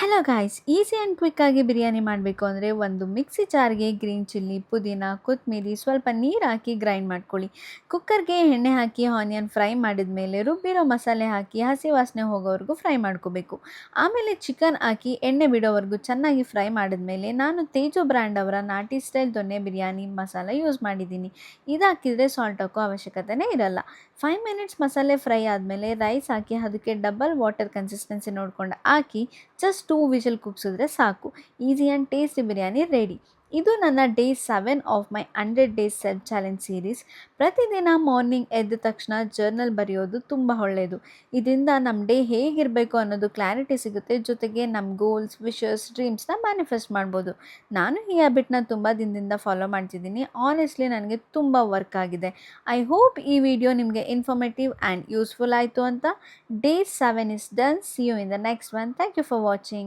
Hello guys, easy and ಕ್ವಿಕ್ಕಾಗಿ ಬಿರಿಯಾನಿ ಮಾಡಬೇಕು ಅಂದರೆ ಒಂದು ಮಿಕ್ಸಿ ಜಾರ್ಗೆ ಗ್ರೀನ್ ಚಿಲ್ಲಿ, ಪುದೀನ, ಕೊತ್ತಂಬರಿ, ಸ್ವಲ್ಪ ನೀರು ಹಾಕಿ ಗ್ರೈಂಡ್ ಮಾಡ್ಕೊಳ್ಳಿ. ಕುಕ್ಕರ್ಗೆ ಎಣ್ಣೆ ಹಾಕಿ ಆನಿಯನ್ ಫ್ರೈ ಮಾಡಿದ ಮೇಲೆ ರುಬ್ಬಿರೋ ಮಸಾಲೆ ಹಾಕಿ ಹಸಿ ವಾಸನೆ ಹೋಗೋವರೆಗೂ ಫ್ರೈ ಮಾಡ್ಕೋಬೇಕು. ಆಮೇಲೆ ಚಿಕನ್ ಹಾಕಿ ಎಣ್ಣೆ ಬಿಡೋವರೆಗೂ ಚೆನ್ನಾಗಿ ಫ್ರೈ ಮಾಡಿದ್ಮೇಲೆ ನಾನು ತೇಜು ಬ್ರ್ಯಾಂಡ್ ಅವರ ನಾಟಿ ಸ್ಟೈಲ್ ದೊನ್ನೆ ಬಿರಿಯಾನಿ ಮಸಾಲ ಯೂಸ್ ಮಾಡಿದ್ದೀನಿ. ಇದು ಹಾಕಿದರೆ ಸಾಲ್ಟ್ ಹಾಕೋ ಅವಶ್ಯಕತೆನೇ ಇರಲ್ಲ. 5 ಮಿನಿಟ್ಸ್ ಮಸಾಲೆ ಫ್ರೈ ಆದಮೇಲೆ ರೈಸ್ ಹಾಕಿ ಅದಕ್ಕೆ ಡಬಲ್ ವಾಟರ್ ಕನ್ಸಿಸ್ಟೆನ್ಸಿ ನೋಡ್ಕೊಂಡು ಹಾಕಿ ಜಸ್ಟ್ 2 ವಿಷಲ್ ಕೂಗ್ಸಿದ್ರೆ ಸಾಕು. Easy and tasty biryani ready. ಇದು ನನ್ನ day 7 of my 100 days self challenge series. ಪ್ರತಿದಿನ ಮಾರ್ನಿಂಗ್ ಎದ್ದ ತಕ್ಷಣ ಜರ್ನಲ್ ಬರೆಯೋದು ತುಂಬ ಒಳ್ಳೆಯದು. ಇದರಿಂದ ನಮ್ಮ ಡೇ ಹೇಗಿರಬೇಕು ಅನ್ನೋದು ಕ್ಲಾರಿಟಿ ಸಿಗುತ್ತೆ, ಜೊತೆಗೆ ನಮ್ಮ ಗೋಲ್ಸ್, ವಿಶಸ್, ಡ್ರೀಮ್ಸ್ನ ಮ್ಯಾನಿಫೆಸ್ಟ್ ಮಾಡ್ಬೋದು. ನಾನು ಈ ಹ್ಯಾಬಿಟ್ನ ತುಂಬ ದಿನದಿಂದ ಫಾಲೋ ಮಾಡ್ತಿದ್ದೀನಿ. ಆನೆಸ್ಟ್ಲಿ ನನಗೆ ತುಂಬ ವರ್ಕ್ ಆಗಿದೆ. ಐ ಹೋಪ್ ಈ ವಿಡಿಯೋ ನಿಮಗೆ ಇನ್ಫಾರ್ಮೇಟಿವ್ ಆ್ಯಂಡ್ ಯೂಸ್ಫುಲ್ ಆಯಿತು ಅಂತ. Day 7 is done. See you in the next one. Thank you for watching.